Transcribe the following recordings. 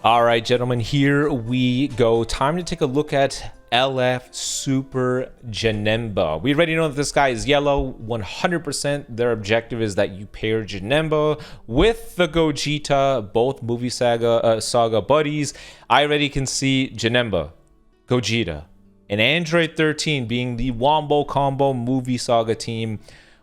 All right, gentlemen, here we go. Time to take a look at LF Super Janemba. We already know that this guy is yellow. 100% their objective is that you pair Janemba with the Gogeta, both movie saga buddies. I already can see Janemba, Gogeta, and Android 13 being the Wombo Combo movie saga team.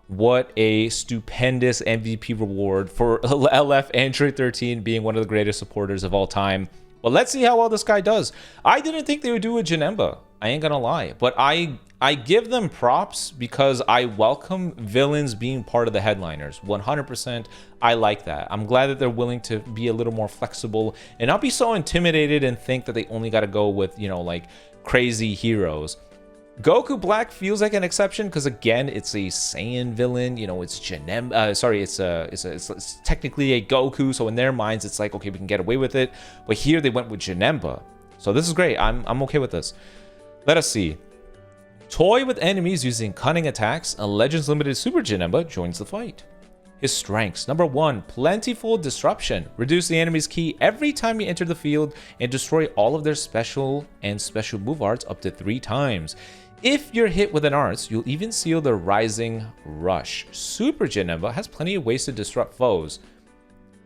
What a stupendous MVP reward for LF Android 13 being one of the greatest supporters of all time. Well, let's see how well this guy does. I didn't think they would do a Janemba. I ain't gonna lie. But I give them props because I welcome villains being part of the headliners. 100%. I like that. I'm glad that they're willing to be a little more flexible and not be so intimidated and think that they only got to go with, you know, like crazy heroes. Goku Black feels like an exception because again, it's a Saiyan villain. You know, it's Janemba. It's technically a Goku. So in their minds, it's like, okay, we can get away with it. But here they went with Janemba. So this is great. I'm okay with this. Let us see. Toy with enemies using cunning attacks. A Legends Limited Super Janemba joins the fight. His strengths. Number 1, Plentiful Disruption. Reduce the enemy's ki every time you enter the field and destroy all of their special and special move arts up to 3 times. If you're hit with an arts, you'll even seal the Rising Rush. Super Janemba has plenty of ways to disrupt foes.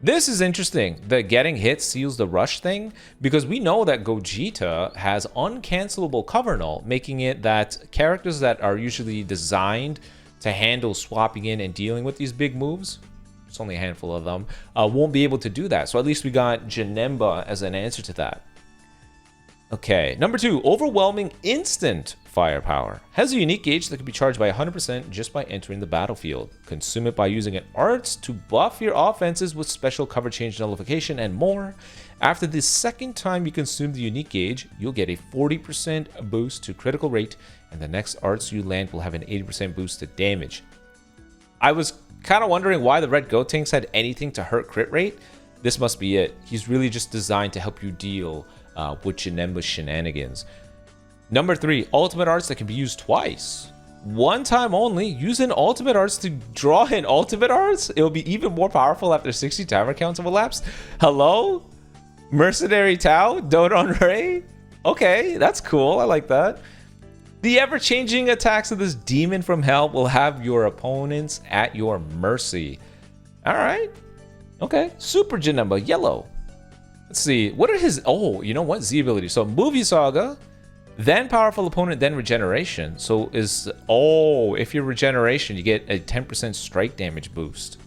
This is interesting, the getting hit seals the rush thing, because we know that Gogeta has uncancelable cover null, making it that characters that are usually designed to handle swapping in and dealing with these big moves, it's only a handful of them, won't be able to do that. So at least we got Janemba as an answer to that. Okay, number 2, Overwhelming Instant Firepower. Has a unique gauge that can be charged by 100% just by entering the battlefield. Consume it by using an arts to buff your offenses with special cover change nullification and more. After the second time you consume the unique gauge, you'll get a 40% boost to critical rate, and the next arts you land will have an 80% boost to damage. I was kind of wondering why the red Gotenks had anything to hurt crit rate. This must be it. He's really just designed to help you deal with Janemba's shenanigans. Number 3, ultimate arts that can be used twice. One time only. Use an ultimate arts to draw an ultimate arts. It will be even more powerful after 60 timer counts have elapsed. Hello? Mercenary Tao? Dodon Ray? Okay, that's cool. I like that. The ever-changing attacks of this demon from hell will have your opponents at your mercy. Alright. Okay. Super Janemba, yellow. Let's see. What are his... Oh, you know what? Z ability. So, Movie Saga, then Powerful Opponent, then Regeneration. So, is... Oh, if you're Regeneration, you get a 10% strike damage boost.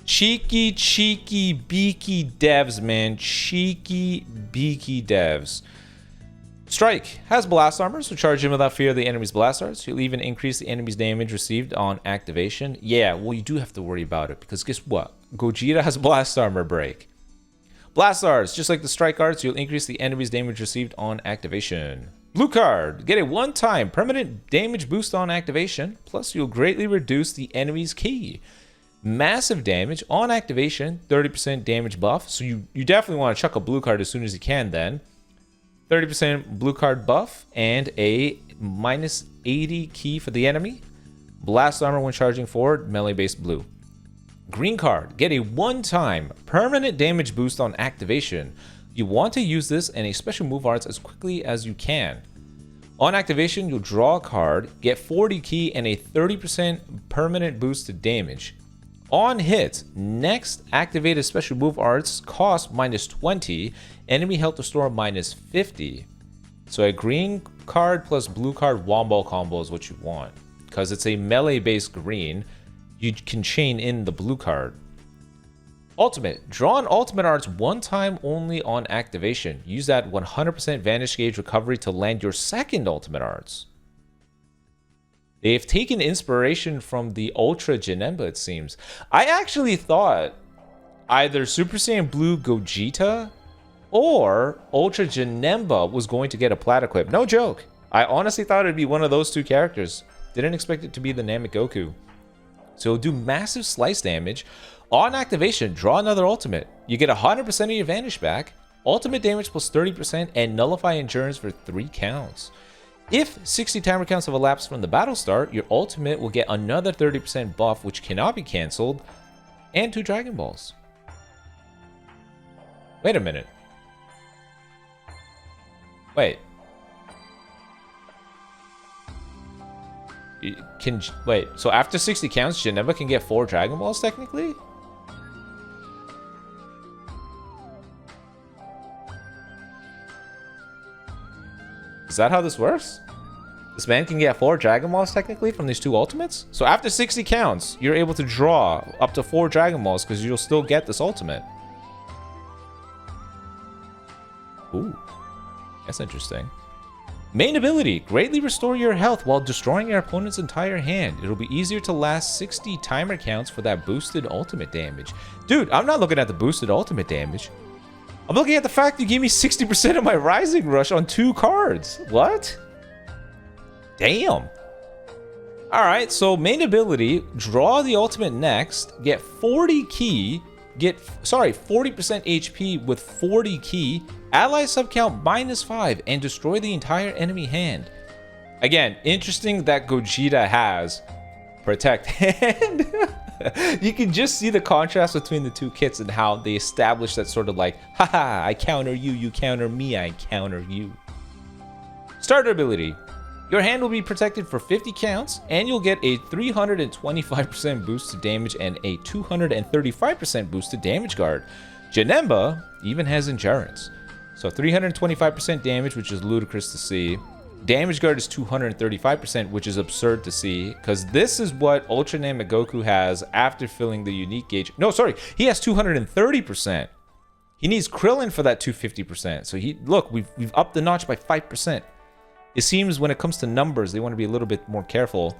Cheeky, beaky devs, man. Cheeky, beaky devs. Strike has blast armor, so charge him without fear of the enemy's blast arts. You'll even increase the enemy's damage received on activation. Yeah, well, you do have to worry about it, because guess what? Gogeta has blast armor break. Blast arts, just like the strike arts, you'll increase the enemy's damage received on activation. Blue card, get a one-time permanent damage boost on activation, plus you'll greatly reduce the enemy's ki. Massive damage on activation, 30% damage buff, so you definitely want to chuck a blue card as soon as you can then. 30% blue card buff and a minus 80 ki for the enemy. Blast armor when charging forward, melee based blue. Green card, get a one-time permanent damage boost on activation. You want to use this and a special move arts as quickly as you can. On activation, you'll draw a card, get 40 ki and a 30% permanent boost to damage. On hit, next activated special move arts cost minus 20, enemy health restore minus 50. So a green card plus blue card wombo combo is what you want. Because it's a melee based green, you can chain in the blue card. Ultimate, draw an ultimate arts one time only on activation. Use that 100% vanish gauge recovery to land your second ultimate arts. They've taken inspiration from the Ultra Janemba, it seems. I actually thought either Super Saiyan Blue Gogeta or Ultra Janemba was going to get a plat equip. No joke. I honestly thought it'd be one of those two characters. Didn't expect it to be the Namek Goku. So it'll do massive slice damage. On activation, draw another ultimate. You get 100% of your vanish back. ultimate damage plus 30%, and nullify endurance for 3 counts. If 60 timer counts have elapsed from the battle start, your ultimate will get another 30% buff, which cannot be cancelled, and 2 Dragon Balls. Wait a minute. Wait. Wait, so after 60 counts, Janemba can get 4 Dragon Balls, technically? Is that how this works? This man can get 4 Dragon Balls, technically, from these 2 ultimates? So after 60 counts, you're able to draw up to 4 Dragon Balls, because you'll still get this ultimate. Ooh. That's interesting. Main ability, greatly restore your health while destroying your opponent's entire hand. It'll be easier to last 60 timer counts for that boosted ultimate damage. Dude, I'm not looking at the boosted ultimate damage. I'm looking at the fact you gave me 60% of my Rising Rush on 2 cards. What? Damn. Alright, so main ability, draw the ultimate next, get 40 ki, get 40% HP with 40 ki, ally subcount -5, and destroy the entire enemy hand. Again, interesting that Gogeta has Protect Hand. You can just see the contrast between the 2 kits and how they establish that sort of like, haha, I counter you, you counter me, I counter you. Starter ability. Your hand will be protected for 50 counts, and you'll get a 325% boost to damage and a 235% boost to damage guard. Janemba even has endurance. So 325% damage, which is ludicrous to see. Damage guard is 235%, which is absurd to see, because this is what Ultra Namegoku has after filling the unique gauge. No, sorry, he has 230%. He needs Krillin for that 250%. So look, we've upped the notch by 5%. It seems when it comes to numbers, they want to be a little bit more careful.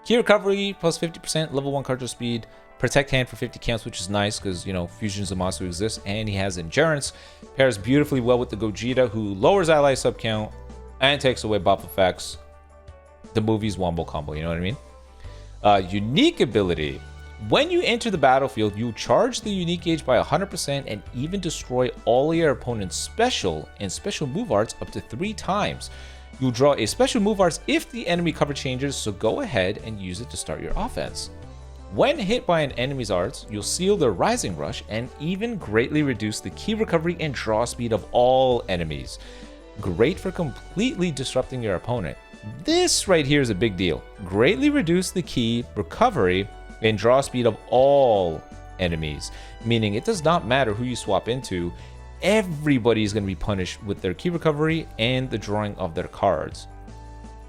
Key recovery plus 50%, level 1 cartridge speed, protect hand for 50 counts, which is nice because, you know, Fusion Zamasu exists, and he has endurance. Pairs beautifully well with the Gogeta, who lowers ally sub count and takes away buff effects. The movie's Wombo combo, you know what I mean? Unique ability. When you enter the battlefield, you charge the unique gauge by 100% and even destroy all your opponent's special and special move arts up to 3 times. You'll draw a special move arts if the enemy cover changes, so go ahead and use it to start your offense. When hit by an enemy's arts, you'll seal their Rising Rush and even greatly reduce the key recovery and draw speed of all enemies. Great for completely disrupting your opponent. This right here is a big deal. Greatly reduce the key recovery and draw speed of all enemies, meaning it does not matter who you swap into, everybody is going to be punished with their key recovery and the drawing of their cards.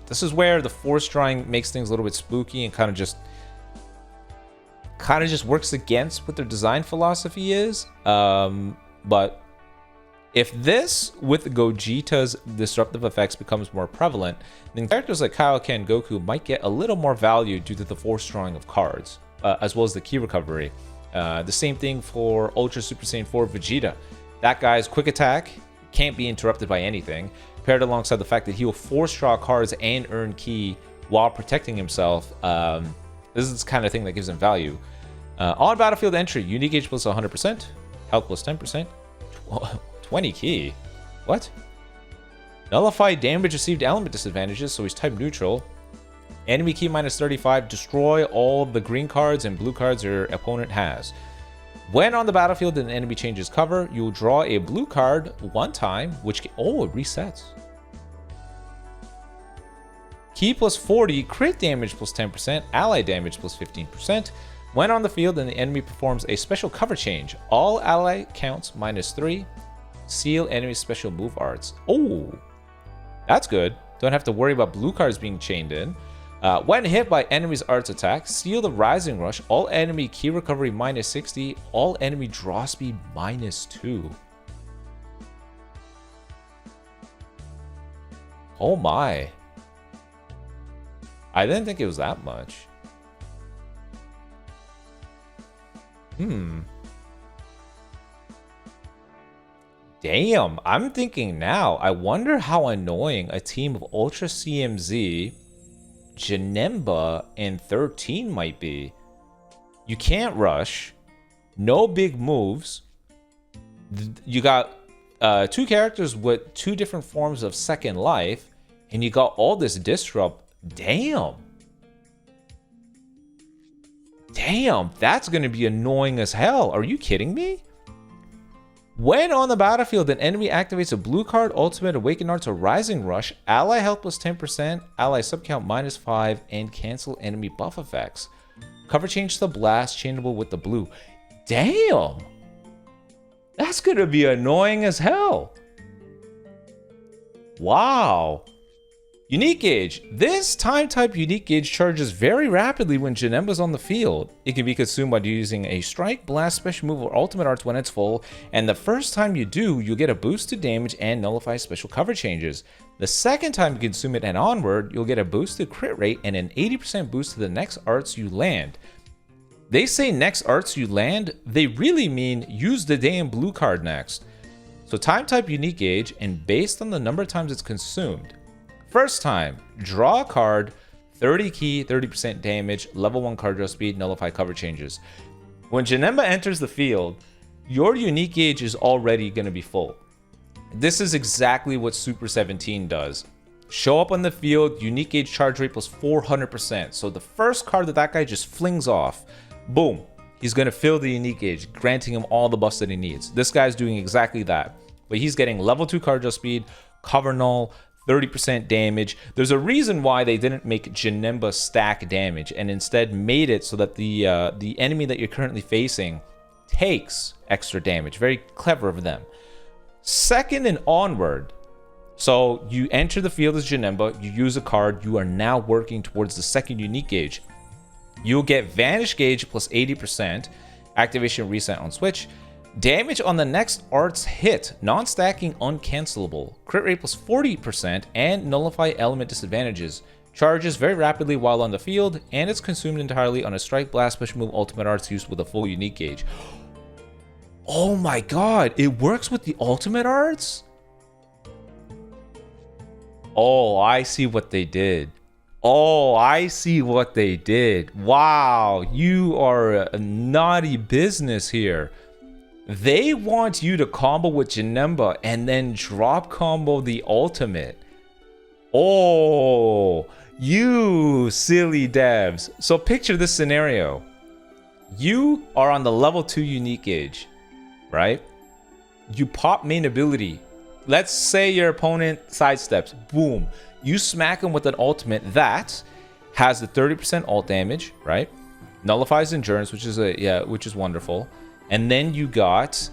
This is where the force drawing makes things a little bit spooky and kind of just works against what their design philosophy is. But if this with Gogeta's disruptive effects becomes more prevalent, then characters like Kaioken and Goku might get a little more value due to the force drawing of cards, as well as the key recovery. The same thing for Ultra Super Saiyan 4 Vegeta. That guy's quick attack can't be interrupted by anything, paired alongside the fact that he will force draw cards and earn ki while protecting himself. This is the kind of thing that gives him value. On battlefield entry, unique gauge plus 100%, health plus 10%, 20 ki. What? Nullify damage received element disadvantages, so he's type neutral. Enemy ki minus 35, destroy all the green cards and blue cards your opponent has. When on the battlefield and the enemy changes cover, you will draw a blue card 1 time, which it resets. Ki plus 40, crit damage plus 10%, ally damage plus 15%. When on the field and the enemy performs a special cover change, all ally counts minus 3. Seal enemy special move arts. Oh, that's good. Don't have to worry about blue cards being chained in. When hit by enemy's arts attack, seal the Rising Rush, all enemy key recovery minus 60, all enemy draw speed minus 2. Oh my. I didn't think it was that much. Damn, I'm thinking now, I wonder how annoying a team of Ultra CMZ, Janemba, and 13 might be. You can't rush, no big moves. You got two characters with two different forms of second life, and you got all this disrupt. Damn. Damn, that's going to be annoying as hell. Are you kidding me? When on the battlefield, an enemy activates a blue card, ultimate, awaken arts, or rising rush, ally health plus 10%, ally subcount -5, and cancel enemy buff effects. Cover change to blast, changeable with the blue. Damn! That's gonna be annoying as hell. Wow. Unique gauge. This time type unique gauge charges very rapidly when Janemba's on the field. It can be consumed by using a strike, blast, special move, or ultimate arts when it's full, and the first time you do, you'll get a boost to damage and nullify special cover changes. The second time you consume it and onward, you'll get a boost to crit rate and an 80% boost to the next arts you land. They say next arts you land, they really mean use the damn blue card next. So time type unique gauge, and based on the number of times it's consumed. First time, draw a card, 30 key, 30% damage, level 1 card draw speed, nullify cover changes. When Janemba enters the field, your unique gauge is already going to be full. This is exactly what Super 17 does. Show up on the field, unique gauge charge rate plus 400%. So the first card that guy just flings off, boom, he's going to fill the unique gauge, granting him all the buffs that he needs. This guy's doing exactly that. But he's getting level 2 card draw speed, cover null, 30% damage. There's a reason why they didn't make Janemba stack damage and instead made it so that the enemy that you're currently facing takes extra damage. Very clever of them. Second and onward. So you enter the field as Janemba, you use a card, you are now working towards the second unique gauge. You'll get Vanish Gauge plus 80%, activation reset on switch, damage on the next arts hit, non-stacking uncancelable, crit rate plus 40%, and nullify element disadvantages. Charges very rapidly while on the field, and it's consumed entirely on a strike, blast, special move, ultimate arts used with a full unique gauge. Oh my god, it works with the ultimate arts? Oh, I see what they did. Oh, I see what they did. Wow, you are a naughty business here. They want you to combo with Janemba and then drop combo the ultimate. Oh, you silly devs. So picture this scenario. You are on the level 2 unique gauge, right? You pop main ability. Let's say your opponent sidesteps. Boom. You smack him with an ultimate that has the 30% ult damage, right? Nullifies endurance, which is wonderful. And then you got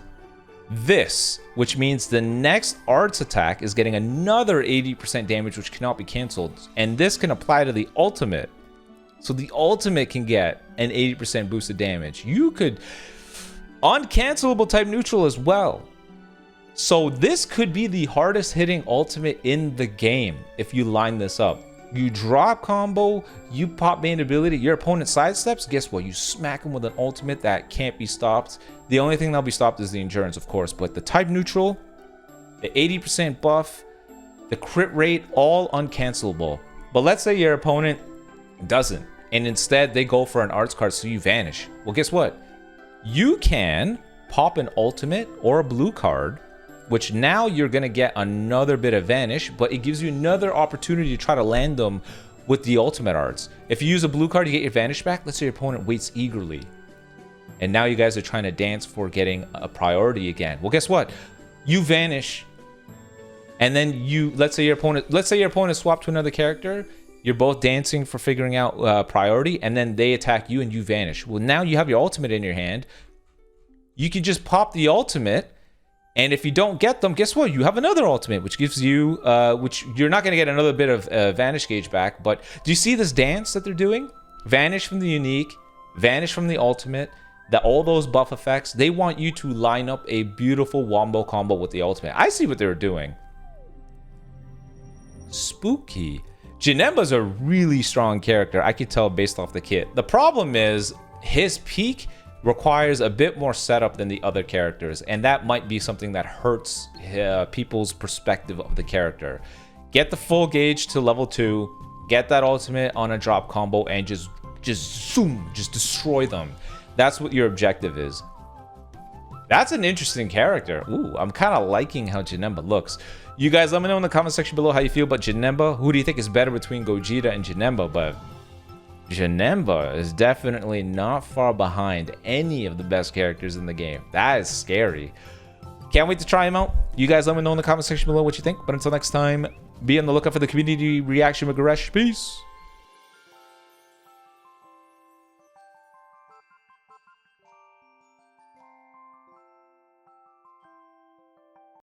this, which means the next arts attack is getting another 80% damage, which cannot be canceled. And this can apply to the ultimate. So the ultimate can get an 80% boost of damage. You could uncancelable type neutral as well. So this could be the hardest hitting ultimate in the game if you line this up. You drop combo, you pop main ability, your opponent sidesteps, guess what? You smack him with an ultimate that can't be stopped. The only thing that'll be stopped is the endurance, of course, but the type neutral, the 80% buff, the crit rate, all uncancelable. But let's say your opponent doesn't, and instead they go for an arts card, so you vanish. Well, guess what? You can pop an ultimate or a blue card, which now you're going to get another bit of vanish, but it gives you another opportunity to try to land them with the ultimate arts. If you use a blue card, you get your vanish back. Let's say your opponent waits eagerly. And now you guys are trying to dance for getting a priority again. Well, guess what? You vanish. And then let's say your opponent swapped to another character. You're both dancing for figuring out priority, and then they attack you and you vanish. Well, now you have your ultimate in your hand. You can just pop the ultimate. And if you don't get them, guess what? You have another ultimate, which gives you, which you're not going to get another bit of Vanish Gauge back. But do you see this dance that they're doing? Vanish from the unique, vanish from the ultimate, all those buff effects. They want you to line up a beautiful wombo combo with the ultimate. I see what they were doing. Spooky. Janemba's a really strong character. I could tell based off the kit. The problem is his peak requires a bit more setup than the other characters, and that might be something that hurts people's perspective of the character. Get the full gauge to level 2, get that ultimate on a drop combo, and just zoom, just destroy them. That's what your objective is. That's an interesting character. Ooh, I'm kind of liking how Janemba looks. You guys let me know in the comment section below how you feel about Janemba. Who do you think is better between Gogeta and Janemba? But Janemba is definitely not far behind any of the best characters in the game. That is scary. Can't wait to try him out. You guys let me know in the comment section below what you think. But until next time, be on the lookout for the community reaction with Goresh. Peace.